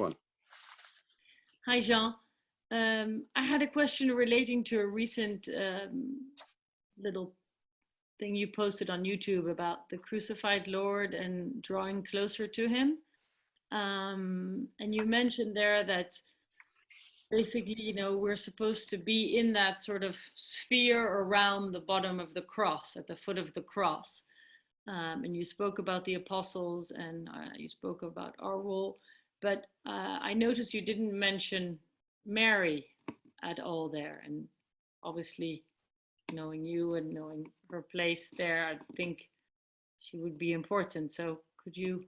one. Hi, Jean. I had a question relating to a recent little thing you posted on YouTube about the crucified Lord and drawing closer to him. And you mentioned there that basically, we're supposed to be in that sort of sphere around the bottom of the cross, at the foot of the cross. And you spoke about the apostles and you spoke about our role, but I noticed you didn't mention Mary at all there. And obviously, knowing you and knowing her place there, I think she would be important. So could you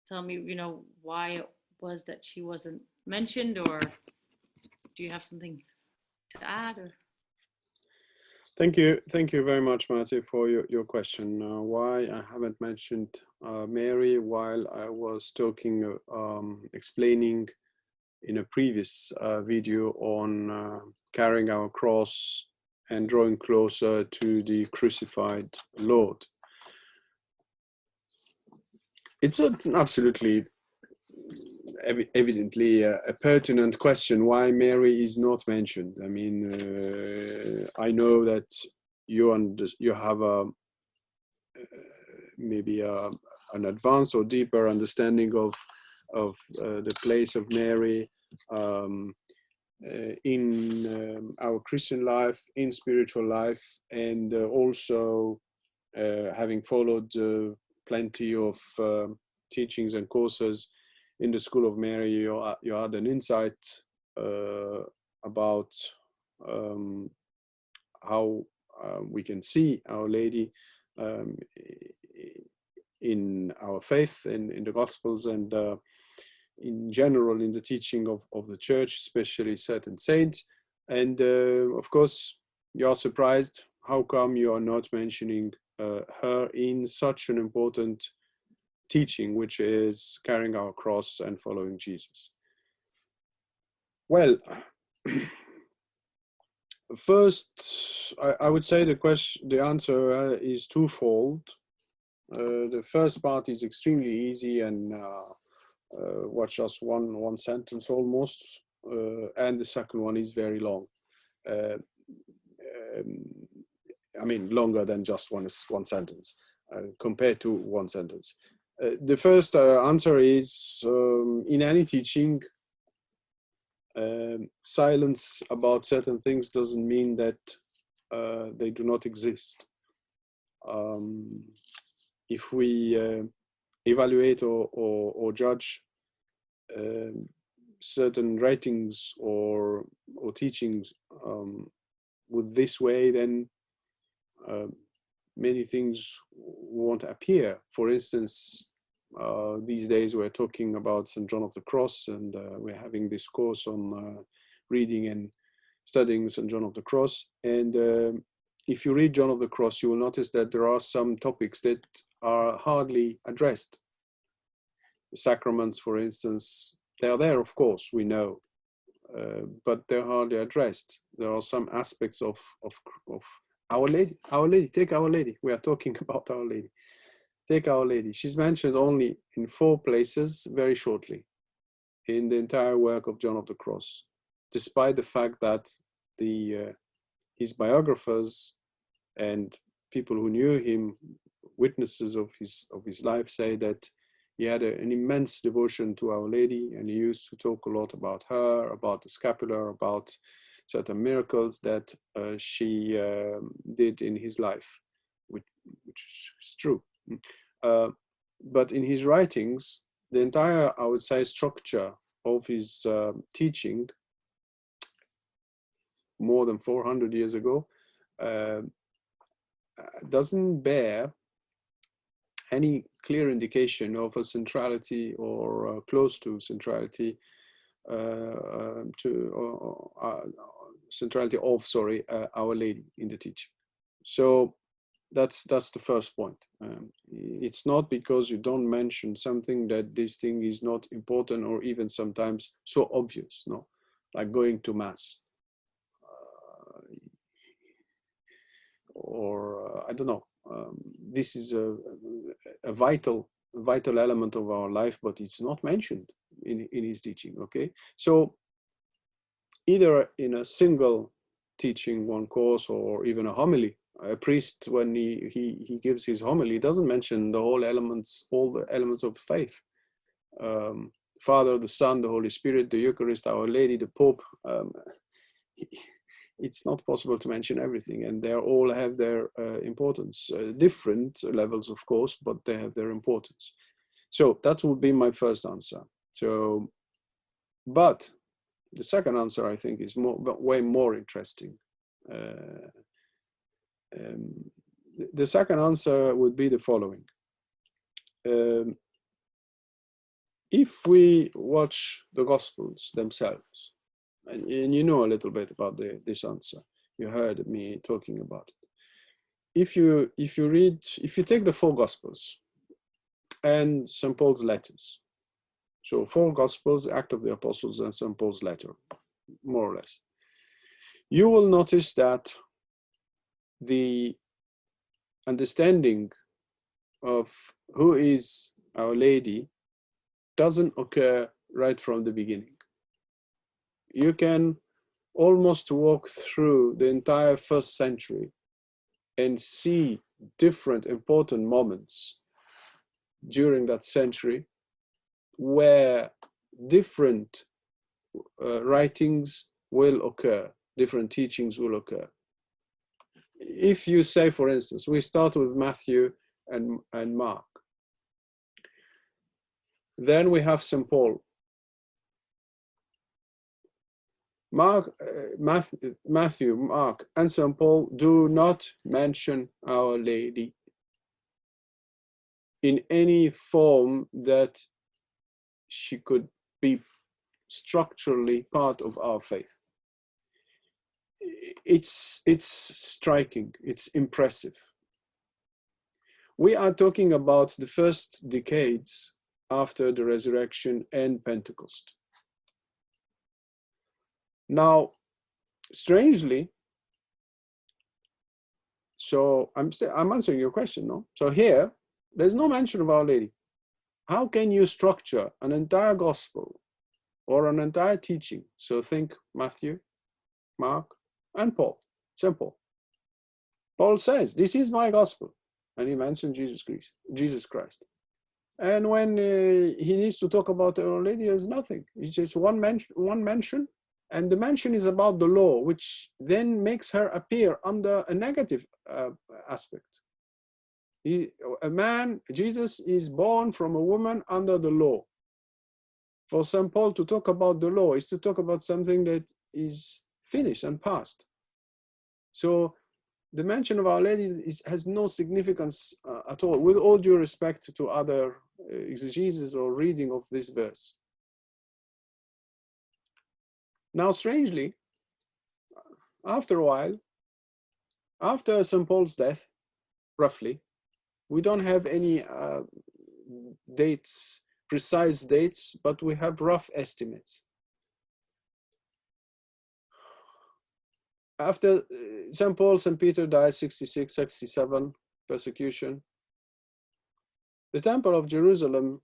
tell me, why it was that she wasn't mentioned, or do you have something to add? Or Thank you very much, Marty, for your question. Why I haven't mentioned Mary while I was talking, explaining in a previous video on carrying our cross and drawing closer to the crucified Lord. It's an absolutely evidently a pertinent question why Mary is not mentioned. I mean, I know that you have maybe an advanced or deeper understanding of the place of Mary in our Christian life, in spiritual life, and also having followed plenty of teachings and courses in the School of Mary, you had an insight about how we can see Our Lady in our faith and in the Gospels, and in general in the teaching of the Church, especially certain saints. And of course, you are surprised how come you are not mentioning her in such an important teaching, which is carrying our cross and following Jesus. Well, first, I would say the answer is twofold. The first part is extremely easy and just one sentence almost, and the second one is very long. I mean, longer than just one sentence, compared to one sentence. The first answer is, in any teaching, silence about certain things doesn't mean that they do not exist. If we evaluate or judge certain writings or teachings with this way, then many things won't appear. For instance, these days we're talking about St. John of the Cross, and we're having this course on reading and studying St. John of the Cross. And if you read John of the Cross, you will notice that there are some topics that are hardly addressed. The sacraments, for instance, they are there, of course, we know, but they're hardly addressed. There are some aspects of Our Lady. Our Lady, take Our Lady. We are talking about Our Lady. Take Our Lady. She's mentioned only in 4 places, very shortly, in the entire work of John of the Cross, despite the fact that his biographers and people who knew him, witnesses of his life, say that he had an immense devotion to Our Lady, and he used to talk a lot about her, about the scapular, about certain miracles that she did in his life, which is true. But in his writings, the entire, I would say, structure of his teaching, more than 400 years ago, doesn't bear any clear indication of a centrality or close to centrality centrality of Our Lady in the teaching. So that's the first point. It's not because you don't mention something that this thing is not important, or even sometimes so obvious, no, like going to mass, or I don't know. This is a vital element of our life, but it's not mentioned. in his teaching. Okay, so either in a single teaching, one course, or even a homily, a priest, when he gives his homily, doesn't mention all the elements of faith. Father, the Son, the Holy Spirit, the Eucharist, Our Lady, the Pope. It's not possible to mention everything, and they all have their importance. Different levels, of course, but they have their importance. So that would be my first answer. So, but the second answer, I think, is way more interesting. The second answer would be the following. If we watch the Gospels themselves, and you know a little bit about this answer, you heard me talking about it. If you take the four Gospels and St. Paul's letters, so four Gospels, Act of the Apostles, and St. Paul's letter, more or less, you will notice that the understanding of who is Our Lady doesn't occur right from the beginning. You can almost walk through the entire first century and see different important moments during that century where different writings will occur, different teachings will occur. If you say, for instance, we start with Matthew and Mark, then we have St. Paul. Matthew, Mark, and St. Paul do not mention Our Lady in any form that she could be structurally part of our faith. It's striking, it's impressive. We are talking about the first decades after the resurrection and Pentecost. Now, strangely, so I'm answering your question, no? So here, there's no mention of Our Lady. How can you structure an entire gospel or an entire teaching? So think Matthew, Mark, and Paul, St. Paul. Paul says, this is my gospel. And he mentioned Jesus Christ. And when he needs to talk about Our Lady, there's nothing. It's just one mention. And the mention is about the law, which then makes her appear under a negative aspect. Jesus is born from a woman under the law. For St. Paul to talk about the law is to talk about something that is finished and past. So the mention of Our Lady has no significance at all, with all due respect to other exegesis or reading of this verse. Now, strangely, after a while, after St. Paul's death, roughly, we don't have any dates, precise dates, but we have rough estimates. After St. Paul, St. Peter died 66, 67, persecution. The Temple of Jerusalem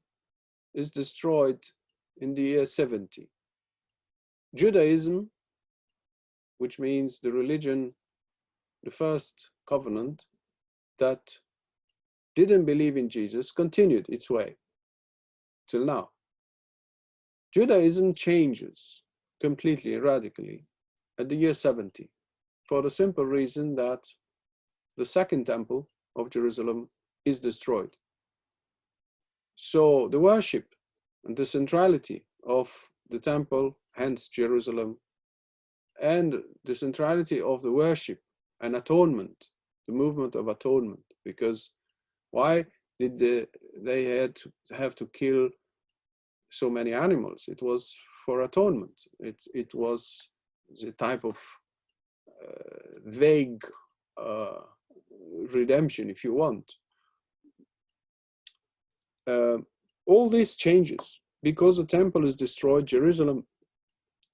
is destroyed in the year 70. Judaism, which means the religion, the first covenant that didn't believe in Jesus, continued its way till now. Judaism changes completely, radically at the year 70 for the simple reason that the second temple of Jerusalem is destroyed. So the worship and the centrality of the temple, hence Jerusalem, and the centrality of the worship and atonement, the movement of atonement, because why did they have to kill so many animals? It was for atonement. It was a type of vague redemption, if you want. All this changes because the temple is destroyed. Jerusalem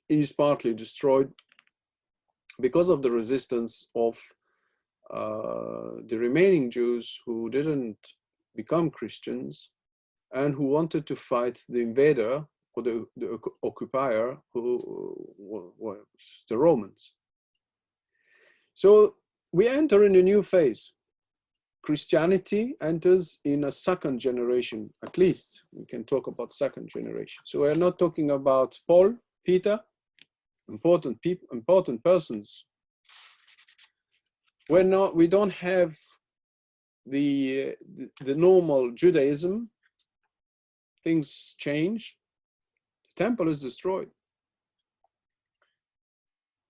is partly destroyed because of the resistance of the remaining Jews who didn't become Christians and who wanted to fight the invader, or the occupier, who was the Romans. So we enter in a new phase. Christianity enters in a second generation, at least we can talk about second generation. So we're not talking about Paul, Peter, important people, important persons. We don't have the normal Judaism. Things change. The temple is destroyed.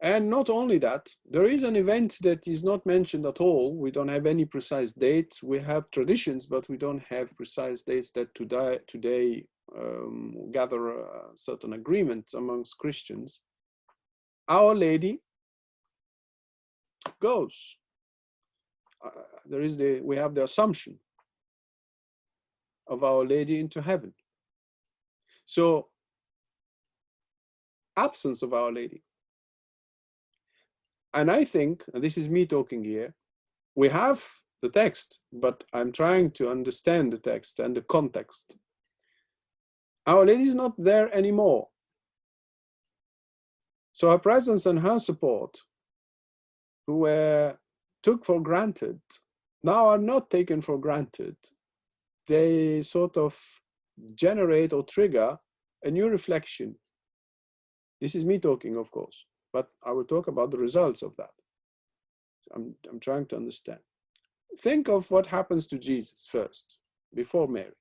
And not only that, there is an event that is not mentioned at all. We don't have any precise date. We have traditions, but we don't have precise dates that today gather a certain agreement amongst Christians. Our Lady goes. We have the assumption of Our Lady into heaven. So, absence of Our Lady. And I think, and this is me talking here, we have the text, but I'm trying to understand the text and the context. Our Lady is not there anymore. So her presence and her support, who were took for granted, now are not taken for granted. They sort of generate or trigger a new reflection. This is me talking, of course, but I will talk about the results of that. I'm trying to understand. Think of what happens to Jesus first, before Mary.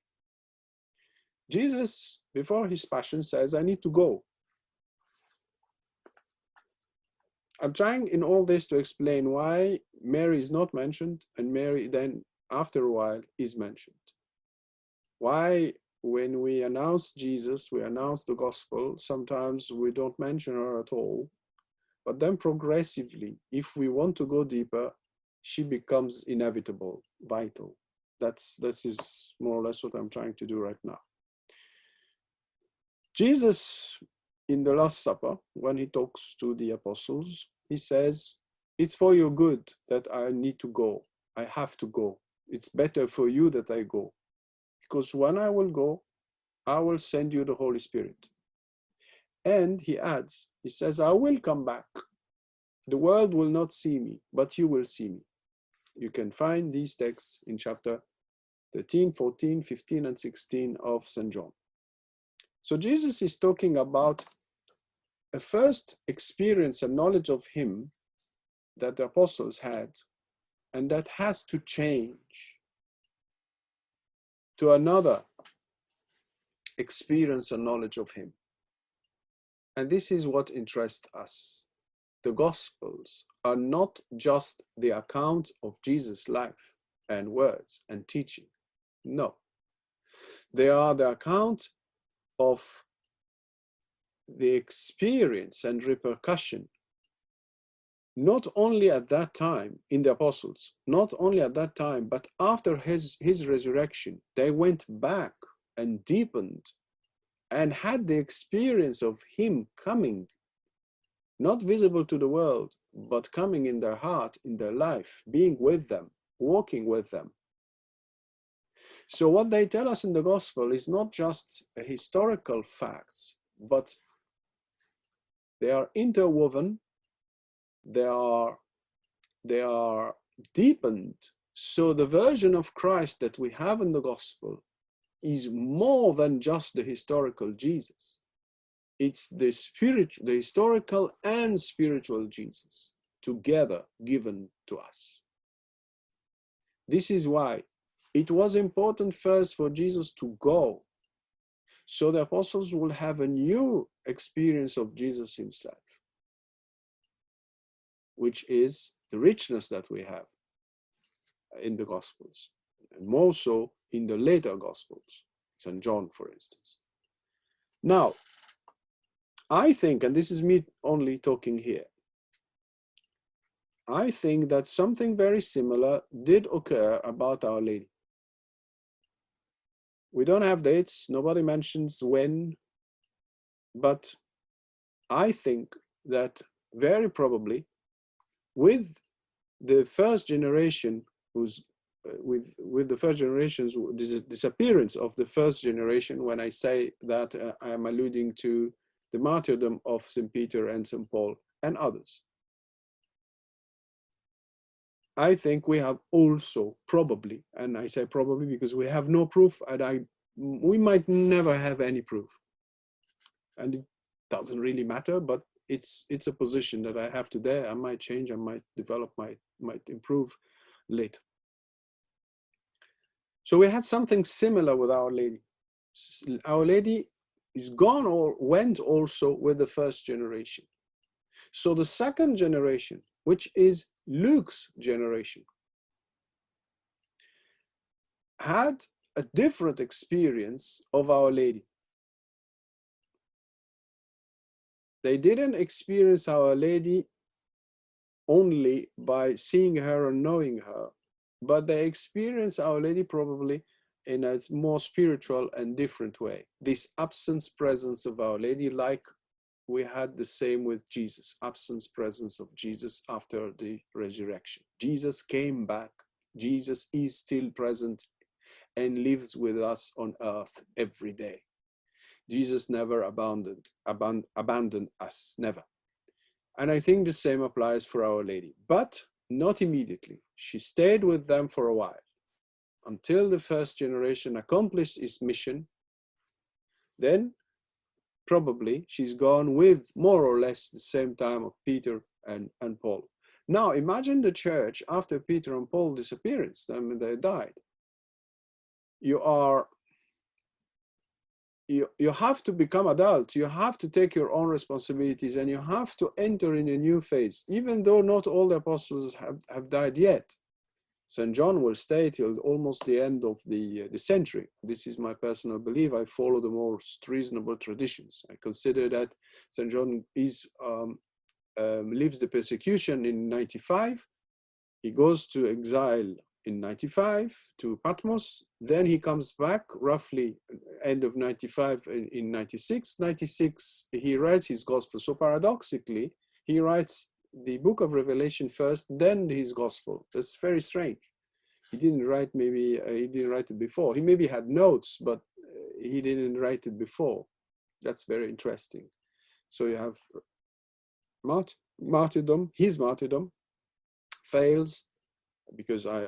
Jesus, before his passion, says, I need to go. I'm trying in all this to explain why Mary is not mentioned and Mary then, after a while, is mentioned. Why, when we announce Jesus, we announce the gospel, sometimes we don't mention her at all. But then progressively, if we want to go deeper, she becomes inevitable, vital. This is more or less what I'm trying to do right now. Jesus, in the Last Supper, when he talks to the apostles, he says, it's for your good that I need to go. I have to go. It's better for you that I go. Because when I will go, I will send you the Holy Spirit. And he adds, he says, I will come back. The world will not see me, but you will see me. You can find these texts in chapter 13, 14, 15, and 16 of St. John. So Jesus is talking about a first experience and knowledge of him that the apostles had, and that has to change to another experience and knowledge of him. And this is what interests us. The Gospels are not just the account of Jesus' life and words and teaching. No. They are the account of the experience and repercussion, not only at that time in the apostles, not only at that time, but after his resurrection, they went back and deepened and had the experience of him coming, not visible to the world, but coming in their heart, in their life, being with them, walking with them. So what they tell us in the gospel is not just historical facts, but they are interwoven, they are deepened. So the version of Christ that we have in the gospel is more than just the historical Jesus. It's the historical and spiritual Jesus together given to us. This is why it was important first for Jesus to go, so the apostles will have a new experience of Jesus himself, which is the richness that we have in the Gospels, and more so in the later Gospels, St. John, for instance. Now, I think, and this is me only talking here, I think that something very similar did occur about Our Lady. We don't have dates, nobody mentions when, but I think that very probably with the first generation who's with the first generations, disappearance of the first generation, when I say that I am alluding to the martyrdom of St. Peter and St. Paul and others. I think we have also probably, and I say probably because we have no proof, and we might never have any proof. And it doesn't really matter, but it's a position that I have today. I might change, I might develop, might improve later. So we had something similar with Our Lady. Our Lady is gone or went also with the first generation. So the second generation, which is Luke's generation, had a different experience of Our Lady. They didn't experience Our Lady only by seeing her and knowing her, but they experienced Our Lady probably in a more spiritual and different way. This absence presence of Our Lady, like we had the same with Jesus, absence presence of Jesus after the resurrection. Jesus came back. Jesus is still present and lives with us on earth every day. Jesus never abandoned us, never. And I think the same applies for Our Lady, but not immediately. She stayed with them for a while until the first generation accomplished its mission. Then probably she's gone with more or less the same time of Peter and Paul. Now imagine the church after Peter and Paul disappearance. I mean, they died. You have to become adults, you have to take your own responsibilities, and you have to enter in a new phase, even though not all the apostles have died yet. St. John will stay till almost the end of the century. This is my personal belief. I follow the most reasonable traditions. I consider that St. John leaves the persecution in 95. He goes to exile in 95 to Patmos. Then he comes back roughly end of 95 in 96. 96, he writes his gospel. So paradoxically, he writes the book of Revelation first, then his gospel. That's very strange. He didn't write, maybe he didn't write it before. He maybe had notes, but he didn't write it before. That's very interesting. So you have martyrdom, his martyrdom fails, because I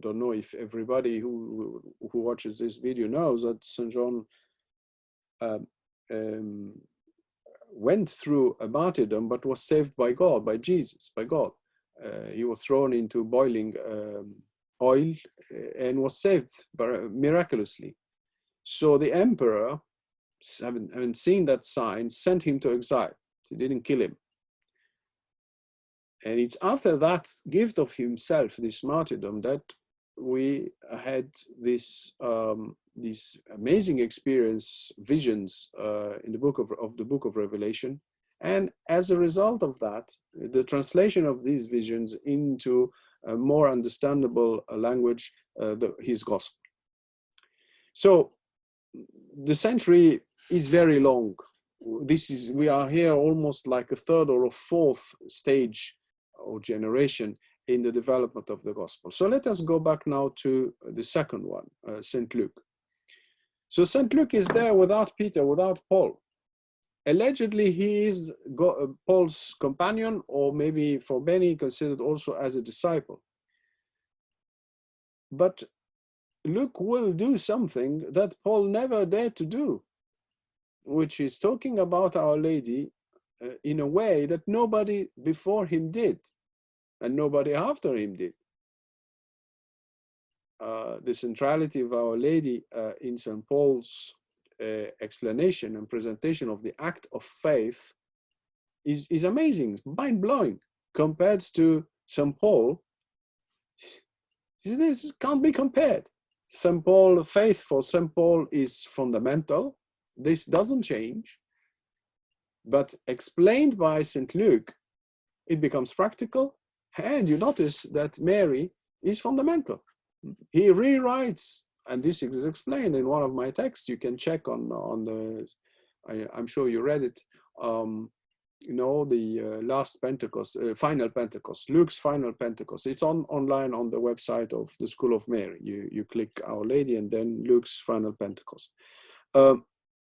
don't know if everybody who watches this video knows that St. John went through a martyrdom, but was saved by God, by Jesus, by God. He was thrown into boiling oil and was saved miraculously. So the emperor, having seen that sign, sent him to exile. He didn't kill him. And it's after that gift of himself, this martyrdom, that we had this amazing experience, visions in the book of Revelation. And as a result of that, the translation of these visions into a more understandable language, his gospel. So the century is very long. We are here almost like a third or a fourth stage or generation in the development of the gospel. So let us go back now to the second one, St. Luke. So St. Luke is there without Peter, without Paul. Allegedly, he is Paul's companion, or maybe for many considered also as a disciple. But Luke will do something that Paul never dared to do, which is talking about Our Lady in a way that nobody before him did, and nobody after him did. The centrality of Our Lady in St. Paul's explanation and presentation of the act of faith is amazing, it's mind-blowing. Compared to St. Paul, this can't be compared. St. Paul, faith for St. Paul is fundamental. This doesn't change. But explained by St. Luke, it becomes practical. And you notice that Mary is fundamental. He rewrites, and this is explained in one of my texts. You can check on the, I'm sure you read it. you know, the last Pentecost, final Pentecost, Luke's final Pentecost. It's online on the website of the School of Mary. You click Our Lady and then Luke's final Pentecost.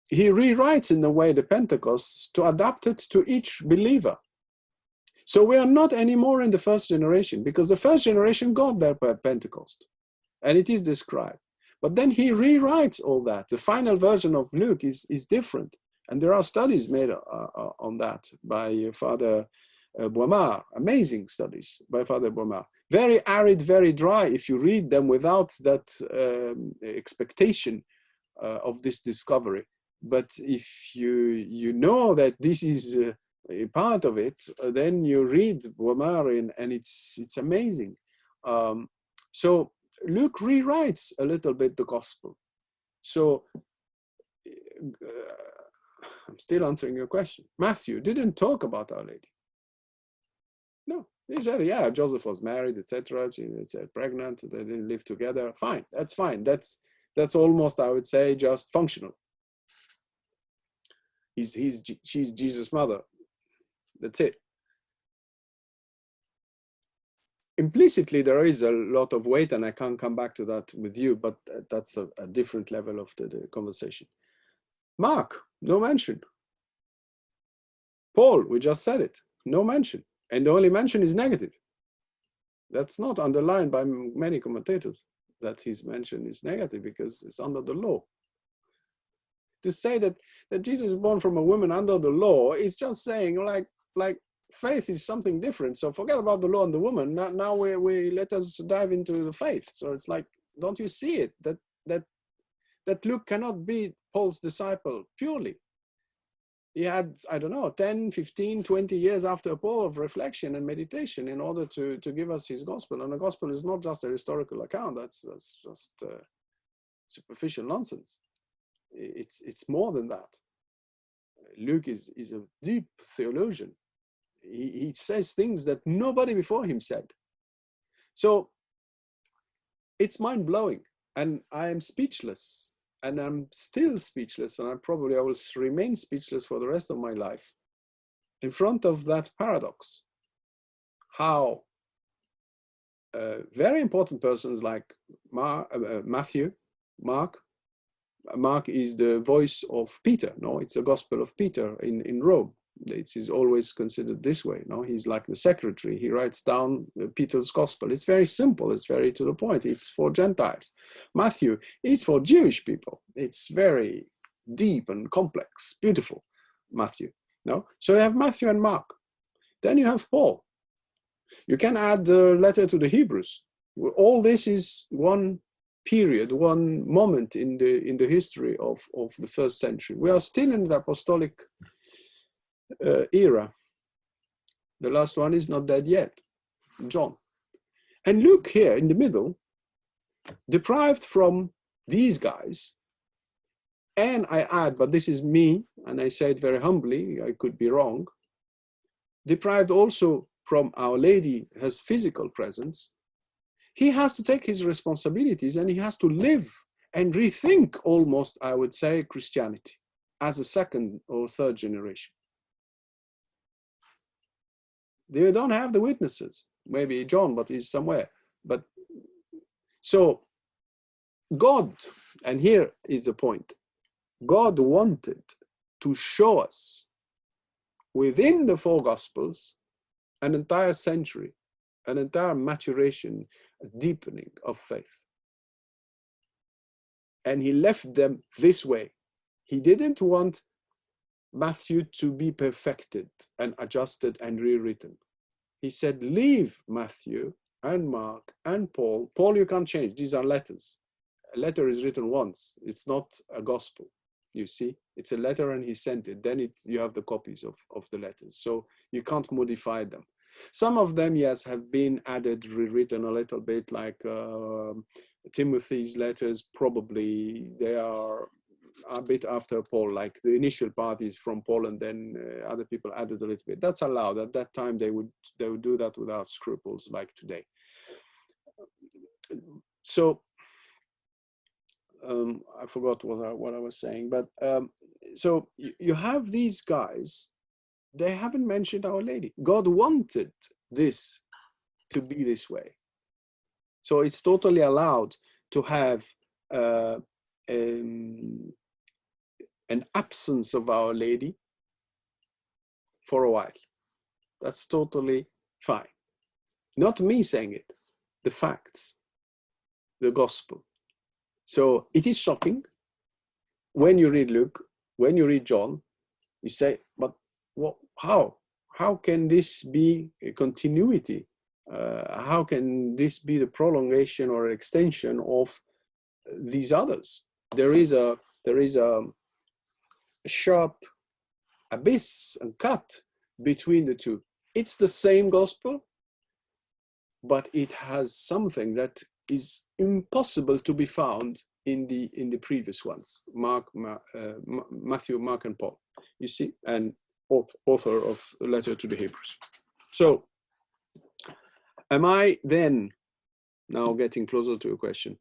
He rewrites in a way the Pentecost to adapt it to each believer. So we are not anymore in the first generation, because the first generation got their Pentecost, and it is described. But then he rewrites all that. The final version of Luke is different. And there are studies made on that by Father Boimard, amazing studies by Father Boimard. Very arid, very dry, if you read them without that expectation of this discovery. But if you know that this is a part of it, then you read Boimard and it's amazing. So Luke rewrites a little bit the gospel. So I'm still answering your question. Matthew didn't talk about Our Lady. No, he said, yeah, Joseph was married, etc. She said pregnant, they didn't live together. Fine, that's fine. That's almost, I would say, just functional. She's Jesus' mother. That's it. Implicitly, there is a lot of weight, and I can't come back to that with you, but that's a different level of the conversation. Mark, no mention. Paul, we just said it, no mention. And the only mention is negative. That's not underlined by many commentators, that his mention is negative because it's under the law. To say that Jesus is born from a woman under the law is just saying like faith is something different. So forget about the law and the woman. Now we let us dive into the faith. So it's like, don't you see it? That Luke cannot be Paul's disciple purely. He had, I don't know, 10, 15, 20 years after Paul of reflection and meditation in order to give us his gospel. And the gospel is not just a historical account. That's just superficial nonsense. It's more than that. Luke is a deep theologian. He says things that nobody before him said. So it's mind-blowing, and I am speechless, and I'm still speechless, and I will remain speechless for the rest of my life in front of that paradox. How very important persons like Matthew, Mark is the voice of Peter. No, it's the gospel of Peter in Rome. It is always considered this way. No, he's like the secretary. He writes down Peter's gospel. It's very simple. It's very to the point. It's for Gentiles. Matthew is for Jewish people. It's very deep and complex, beautiful. Matthew. No, so you have Matthew and Mark. Then you have Paul. You can add the letter to the Hebrews. All this is one period, one moment in the history of the first century. We are still in the apostolic era. The last one is not dead yet, John. And Luke here in the middle, deprived from these guys, and I add, but this is me, and I say it very humbly, I could be wrong, deprived also from Our Lady, her physical presence. He has to take his responsibilities, and he has to live and rethink almost, I would say, Christianity as a second or third generation. They don't have the witnesses. Maybe John, but he's somewhere. But so God, and here is the point, God wanted to show us within the four Gospels an entire century, an entire maturation, a deepening of faith. And he left them this way. He didn't want Matthew to be perfected and adjusted and rewritten. He said, leave Matthew and Mark and Paul. Paul you can't change. These are letters. A letter is written once. It's not a gospel. You see, it's a letter and he sent it. Then you have the copies of the letters. So you can't modify them. Some of them, yes, have been added, rewritten a little bit, like Timothy's letters. Probably they are a bit after Paul, like the initial part is from Paul, and then other people added a little bit. That's allowed. At that time, they would do that without scruples, like today. So I forgot what I was saying, but so you have these guys they haven't mentioned Our Lady. God wanted this to be this way. So it's totally allowed to have an absence of Our Lady for a while. That's totally fine. Not me saying it, the facts, the gospel. So it is shocking when you read Luke, when you read John, you say, but what, how? How can this be a continuity? How can this be the prolongation or extension of these others? There is a sharp abyss and cut between the two. It's the same gospel, but it has something that is impossible to be found in the previous ones, Matthew, Mark, and Paul. You see, and author of the letter to the Hebrews. So, am I then, now getting closer to a question,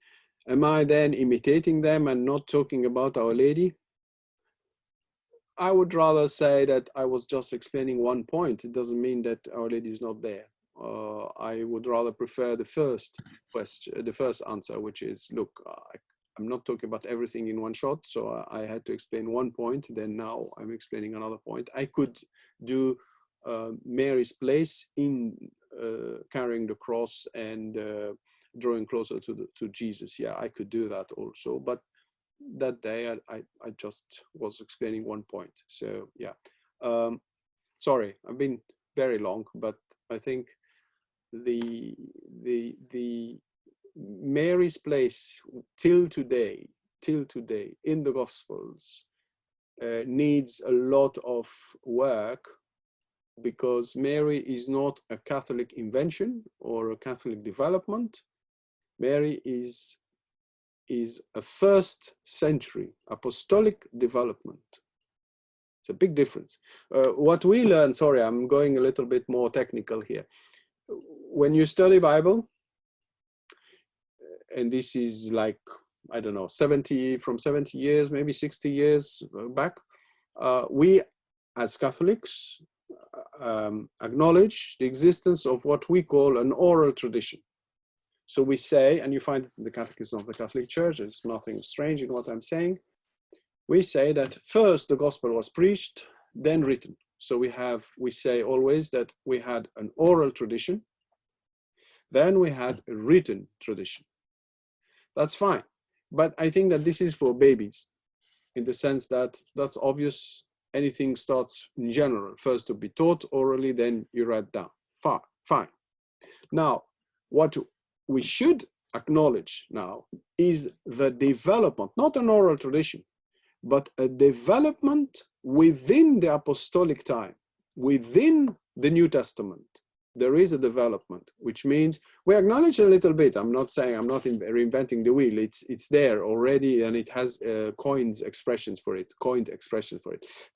am I then imitating them and not talking about Our Lady? I would rather say that I was just explaining one point. It doesn't mean that Our Lady is not there. I would rather prefer the first question, the first answer, which is, look, I'm not talking about everything in one shot, so I had to explain one point, then now I'm explaining another point. I could do Mary's place in carrying the cross and drawing closer to Jesus. Yeah, I could do that also, but that day I just was explaining one point. So yeah, sorry, I've been very long, but I think the Mary's place till today in the Gospels needs a lot of work, because Mary is not a Catholic invention or a Catholic development. Mary is a first century apostolic development. It's a big difference. What we learn, sorry, I'm going a little bit more technical here. When you study Bible, and this is like, I don't know, 70 years, maybe 60 years back, we as Catholics acknowledge the existence of what we call an oral tradition. So we say, and you find it in the Catechism of the Catholic Church, there's nothing strange in what I'm saying. We say that first the gospel was preached, then written. So we say always that we had an oral tradition, then we had a written tradition. That's fine. But I think that this is for babies, in the sense that that's obvious. Anything starts in general, first to be taught orally, then you write down. Fine. Now, what we should acknowledge now is the development, not an oral tradition, but a development within the apostolic time, within the New Testament. There is a development, which means we acknowledge a little bit. I'm not saying I'm not reinventing the wheel. It's there already, and it has coined expressions for it.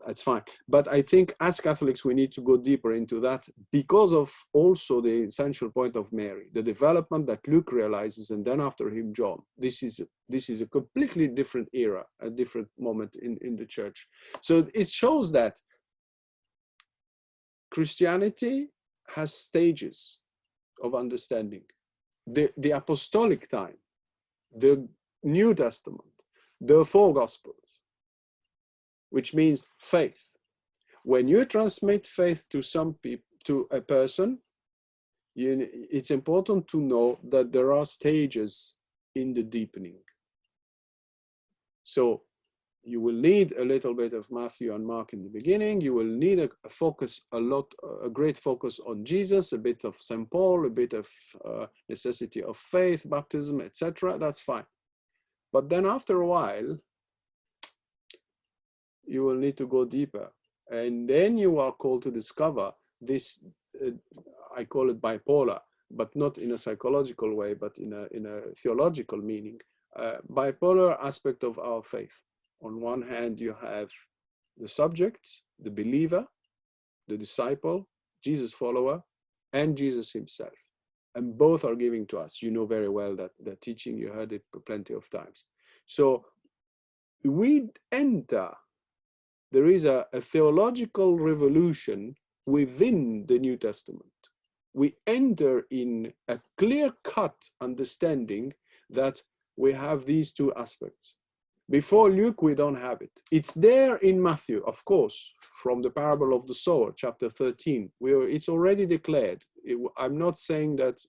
That's fine. But I think as Catholics, we need to go deeper into that, because of also the essential point of Mary, the development that Luke realizes, and then after him, John. This is a completely different era, a different moment in the church. So it shows that Christianity has stages of understanding. The apostolic time, the New Testament, the four Gospels, which means faith. When you transmit faith to some people, to a person, it's important to know that there are stages in the deepening. So you will need a little bit of Matthew and Mark in the beginning. You will need a great focus on Jesus, a bit of St. Paul, a bit of necessity of faith, baptism, etc. That's fine. But then after a while, you will need to go deeper. And then you are called to discover this, I call it bipolar, but not in a psychological way, but in a theological meaning, bipolar aspect of our faith. On one hand, you have the subject, the believer, the disciple, Jesus follower, and Jesus himself. And both are giving to us. You know very well that the teaching, you heard it plenty of times. So we enter there is a theological revolution within the New Testament. We enter in a clear-cut understanding that we have these two aspects. Before Luke, we don't have it. It's there in Matthew, of course, from the parable of the sower, chapter 13. It's already declared. I'm not saying that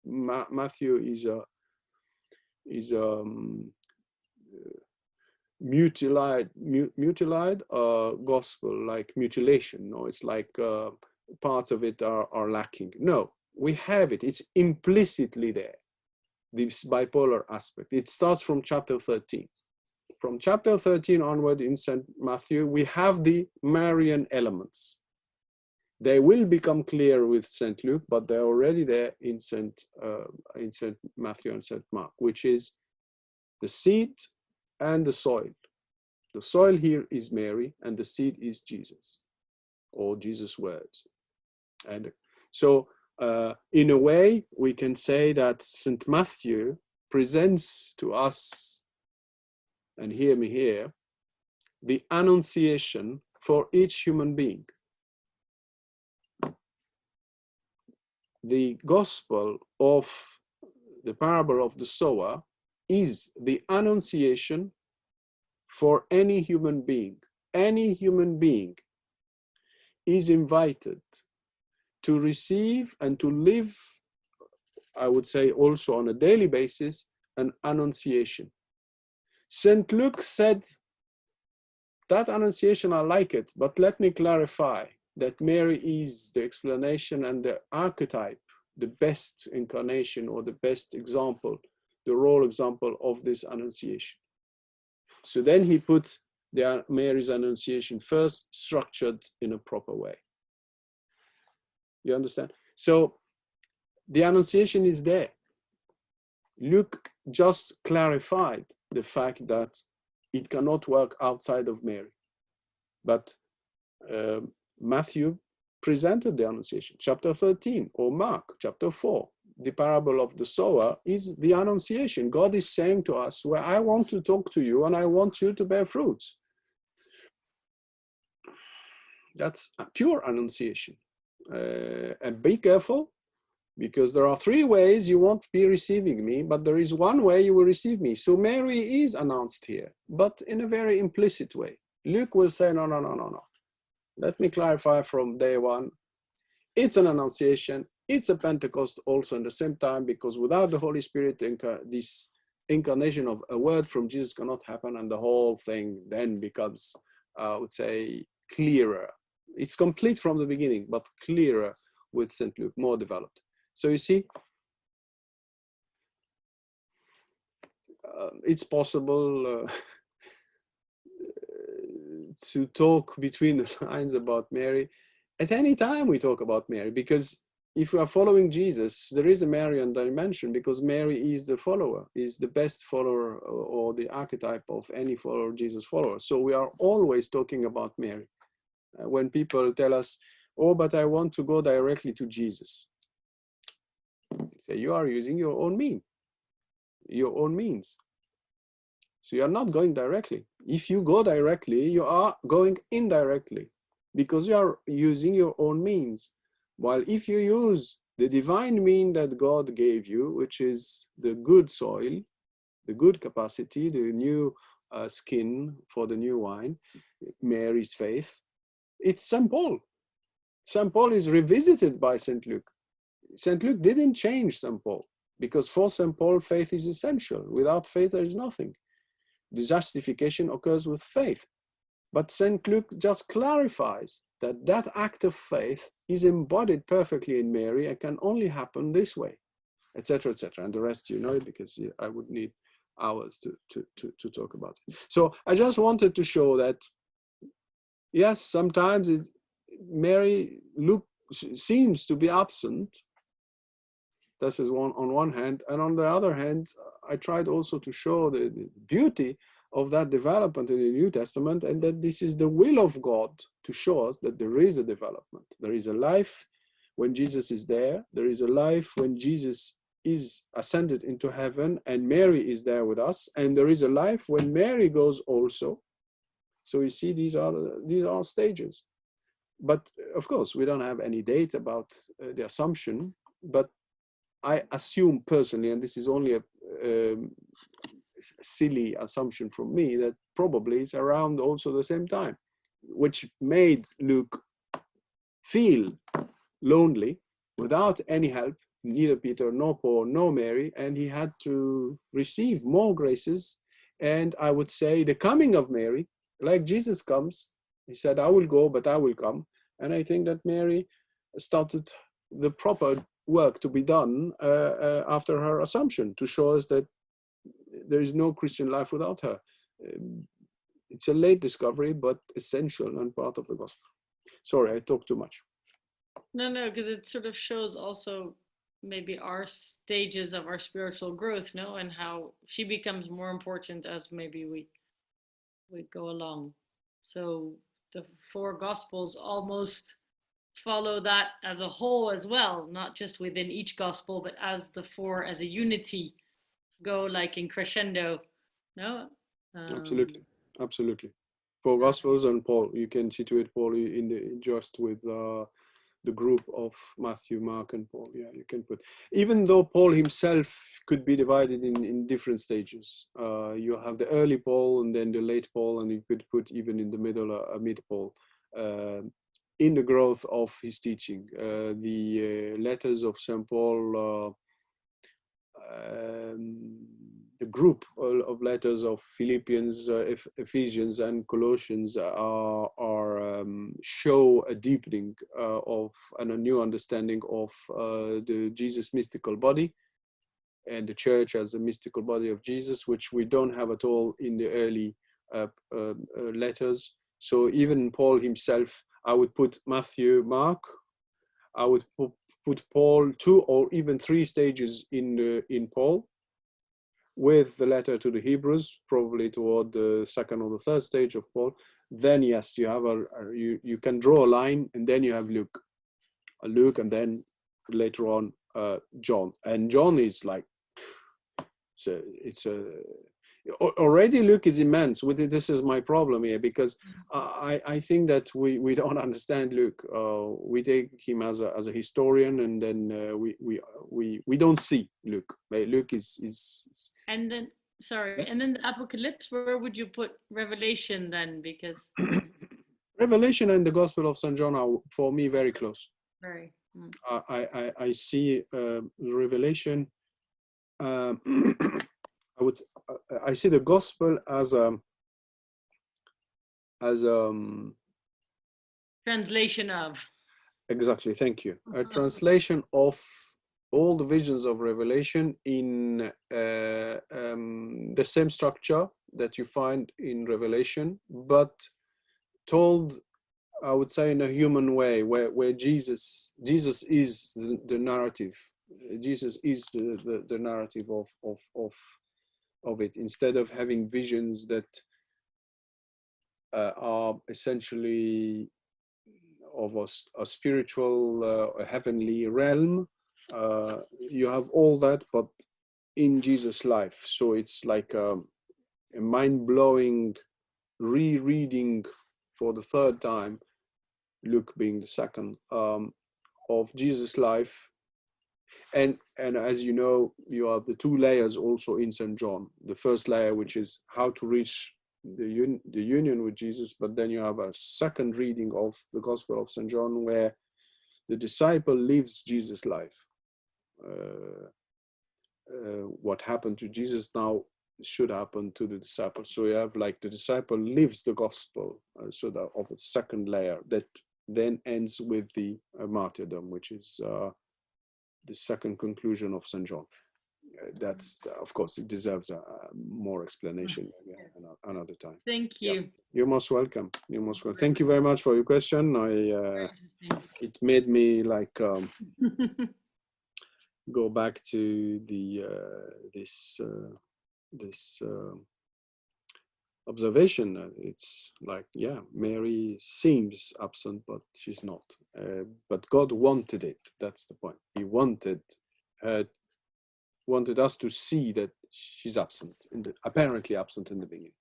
Matthew is a mutilated gospel, like mutilation. No, it's like parts of it are lacking. No, we have it. It's implicitly there. This bipolar aspect. It starts from chapter 13. From chapter 13 onward in St. Matthew, we have the Marian elements. They will become clear with St. Luke, but they're already there in St. Matthew and St. Mark, which is the seed and the soil. The soil here is Mary, and the seed is Jesus, or Jesus' words. And so, in a way, we can say that St. Matthew presents to us, and hear me here, the annunciation for each human being. The gospel of the parable of the sower is the annunciation for any human being. Any human being is invited to receive and to live, I would say also on a daily basis, an annunciation. St. Luke said, that annunciation, I like it, but let me clarify that Mary is the explanation and the archetype, the best incarnation or the best example, the role example of this annunciation. So then he put Mary's annunciation first, structured in a proper way. You understand? So the annunciation is there. Luke just clarified the fact that it cannot work outside of Mary. But Matthew presented the annunciation, chapter 13, or Mark, chapter 4. The parable of the sower is the annunciation. God is saying to us, well, I want to talk to you and I want you to bear fruits. That's a pure annunciation. And be careful, because there are three ways you won't be receiving me, but there is one way you will receive me. So Mary is announced here, but in a very implicit way. Luke will say, no, no, no, no, no. Let me clarify from day one. It's an annunciation. It's a Pentecost also in the same time, because without the Holy Spirit, this incarnation of a word from Jesus cannot happen, and the whole thing then becomes, I would say, clearer. It's complete from the beginning, but clearer with St. Luke, more developed. So you see, it's possible to talk between the lines about Mary. At any time we talk about Mary, because if we are following Jesus, there is a Marian dimension, because Mary is the follower, is the best follower or the archetype of any follower, Jesus follower. So we are always talking about Mary. When people tell us, oh, but I want to go directly to Jesus. Say, you are using your own means. So you are not going directly. If you go directly, you are going indirectly, because you are using your own means. While if you use the divine mean that God gave you, which is the good soil, the good capacity, the new skin for the new wine, Mary's faith, it's St. Paul. St. Paul is revisited by St. Luke. St. Luke didn't change St. Paul, because for St. Paul, faith is essential. Without faith, there is nothing. The justification occurs with faith. But St. Luke just clarifies that that act of faith is embodied perfectly in Mary and can only happen this way, etc., etc. And the rest you know, because I would need hours to talk about it. So I just wanted to show that, yes, sometimes Mary seems to be absent. This is on one hand. And on the other hand, I tried also to show the beauty of that development in the New Testament, and that this is the will of God to show us that there is a development. There is a life when Jesus is there. There is a life when Jesus is ascended into heaven and Mary is there with us. And there is a life when Mary goes also, So you see, these are stages. But of course, we don't have any data about the Assumption. But I assume personally, and this is only a silly assumption from me, that probably it's around also the same time, which made Luke feel lonely without any help, neither Peter nor Paul nor Mary, and he had to receive more graces. And I would say the coming of Mary, like Jesus comes, he said, I will go, but I will come. And I think that Mary started the proper work to be done after her Assumption, to show us that there is no Christian life without her. It's a late discovery, but essential and part of the gospel. Sorry, I talked too much. No, because it sort of shows also maybe our stages of our spiritual growth, no, and how she becomes more important as maybe we go along. So the four gospels almost follow that as a whole as well, not just within each gospel, but as the four as a unity go like in crescendo. No? Absolutely. Four gospels and Paul, you can situate Paul in the just with the group of Matthew, Mark, and Paul. Yeah, you can put, even though Paul himself could be divided in different stages. You have the early Paul and then the late Paul, and you could put even in the middle a mid Paul. In the growth of his teaching, the letters of St. Paul, the group of letters of Philippians, Ephesians, and Colossians show a deepening of and a new understanding of the Jesus mystical body and the church as a mystical body of Jesus, which we don't have at all in the early letters. So even Paul himself, I would put Matthew, Mark, I would put Paul 2 or even 3 stages in Paul, with the letter to the Hebrews, probably toward the 2nd or the 3rd stage of Paul. Then yes, you have you can draw a line, and then you have Luke, and then later on John. And John is like, already Luke is immense. This is my problem here, because I think that we don't understand Luke. We take him as a historian, and then we don't see Luke. Luke is. And then and then the Apocalypse. Where would you put Revelation then? Because Revelation and the Gospel of St. John are, for me, very close. Very. I see Revelation. I see the Gospel as translation of. Exactly, thank you. A translation of all the visions of Revelation in the same structure that you find in Revelation, but told, I would say, in a human way, where Jesus is the narrative. Jesus is the narrative of it, instead of having visions that are essentially of a spiritual, a heavenly realm. You have all that, but in Jesus' life. So it's like a mind-blowing rereading for the 3rd time, Luke being the 2nd, of Jesus' life. And as you know, you have the 2 layers also in St. John. The first layer, which is how to reach the union with Jesus, but then you have a 2nd reading of the Gospel of St. John, where the disciple lives Jesus' life. What happened to Jesus now should happen to the disciple. So you have like the disciple lives the gospel, so that of a 2nd layer that then ends with the martyrdom, which is the 2nd conclusion of St. John. That's, of course, it deserves more explanation another time. Thank you. Yeah. You're most welcome. You're most welcome. Thank you very much for your question. It made me like go back to the this observation. It's like, yeah, Mary seems absent, but she's not. But God wanted it. That's the point. He wanted us to see that she's absent, apparently absent in the beginning.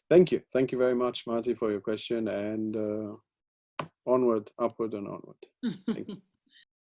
Thank you very much, Marty, for your question, and onward, upward, and onward. Thank you.